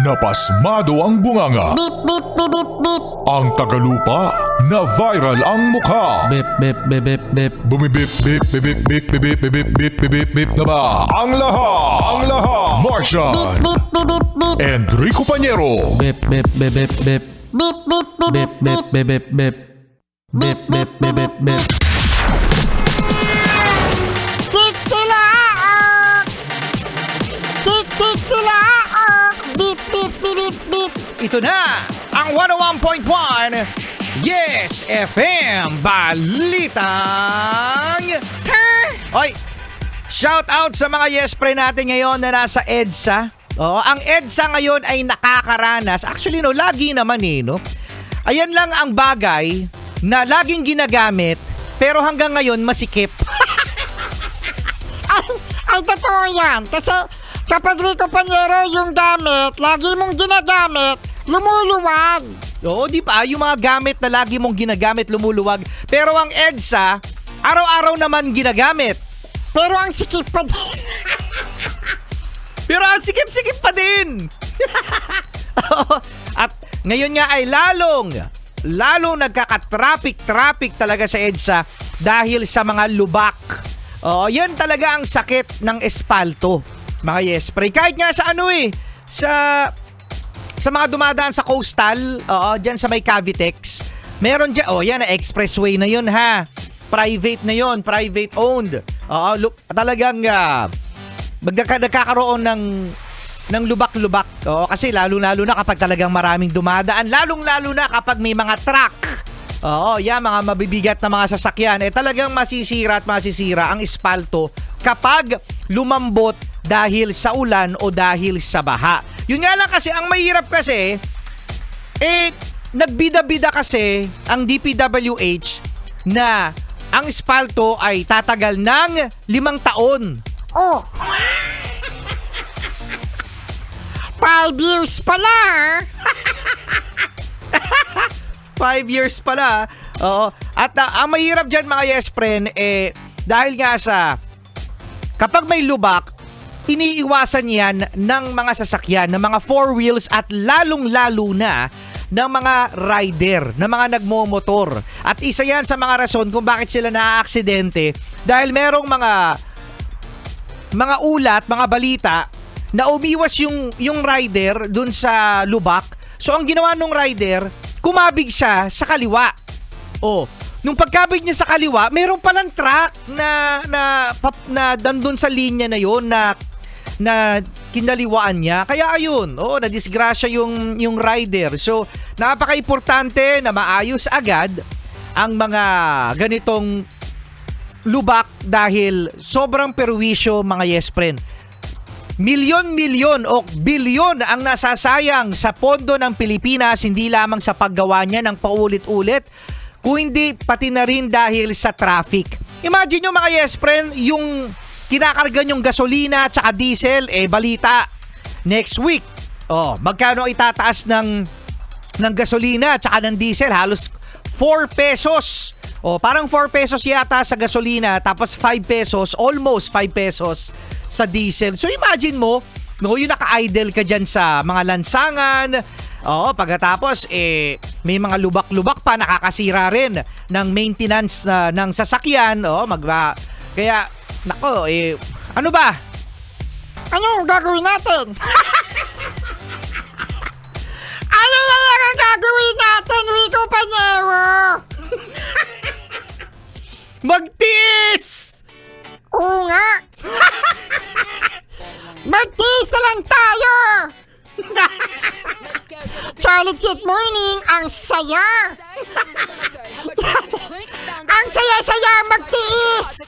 napasmado ang bunganga. Beep, beep, beep, beep, beep. Ang tagalupa, na viral ang mukha. Bip, bip, bip, bip, bip. Bumibip, bip, bip, bip, bip, bip, bip, bip, bip, bip, bip, bip na ba? Ang lahat, Martian, Beep, beep, beep, beep. Enrico Pañero, Bip, bip, bip, bip, bip. Beep, beep, beep, Bip, beep, bip, bip, bip, bip. Bip, bip, bip, bip, bip. Kikilaak! Kikilaak! Beep, beep, beep, beep, beep. Ito na ang 101.1 Yes FM Balitang Oy, shout out sa mga Yes Pre natin ngayon na nasa EDSA. Ang EDSA ngayon ay nakakaranas. Actually, lagi naman no? Ayan lang ang bagay na laging ginagamit pero hanggang ngayon masikip. Ay, totoo yan. Kasi kapag Rico Pañero yung gamit, lagi mong ginagamit, lumuluwag. Oo, di ba? Yung mga gamit na lagi mong ginagamit lumuluwag. Pero ang EDSA, araw-araw naman ginagamit. Pero ang sikip pa din. Pero ang sikip-sikip pa din. At ngayon nga ay lalong nagkaka-traffic talaga sa EDSA dahil sa mga lubak. Yan talaga ang sakit ng espalto, mga Yes Pre. Kahit nga sa sa mga dumadaan sa coastal, dyan sa may Cavitex, meron dyan, yan, expressway na yun ha. Private na yun, private owned. Talagang nagkakaroon ng lubak-lubak. Kasi lalo-lalo na kapag talagang maraming dumadaan, lalong-lalo na kapag may mga truck. Mga mabibigat na mga sasakyan, talagang masisira at masisira ang espalto kapag lumambot dahil sa ulan o dahil sa baha. Yun nga lang kasi, ang mahirap kasi, nagbida-bida kasi ang DPWH na ang espalto ay tatagal ng 5 taon. Oh. 5 years pala. 5 years pala. At ang mahirap dyan, mga Yes Friend, dahil nga sa kapag may lubak, iniiwasan yan ng mga sasakyan, ng mga 4 wheels at lalong-lalo na ng mga rider, ng mga nagmomotor. At isa yan sa mga rason kung bakit sila naaaksidente dahil merong mga ulat, mga balita na umiwas yung rider dun sa lubak. So ang ginawa nung rider, kumabig siya sa kaliwa. Nung pagkabig niya sa kaliwa, meron palang truck na dandun sa linya na yon na kinaliwaan niya. Kaya ayun, nadisgrasya yung rider. So, napaka-importante na maayos agad ang mga ganitong lubak dahil sobrang perwisyo, mga Yes Friend. Milyon-milyon o bilyon ang nasasayang sa pondo ng Pilipinas, hindi lamang sa paggawa niya ng paulit-ulit, kung hindi pati na rin dahil sa traffic. Imagine nyo, mga Yes Friend, yung kinakarga yung gasolina at saka diesel, balita next week. Magkano itataas ng gasolina at saka ng diesel? Halos 4 pesos. Parang 4 pesos yata sa gasolina, tapos 5 pesos, almost 5 pesos sa diesel. So imagine mo, yung naka-idle ka dyan sa mga lansangan, pagkatapos may mga lubak-lubak pa, nakakasira rin ng maintenance ng sasakyan. Kaya nako, ano ba? Ano ang gagawin natin? Ano na lang ang gagawin natin, Rico Pañero? Magtiis! Oo nga. Magtiis na lang tayo. Charlie Kit Morning, ang saya. Ang saya-saya magtiis.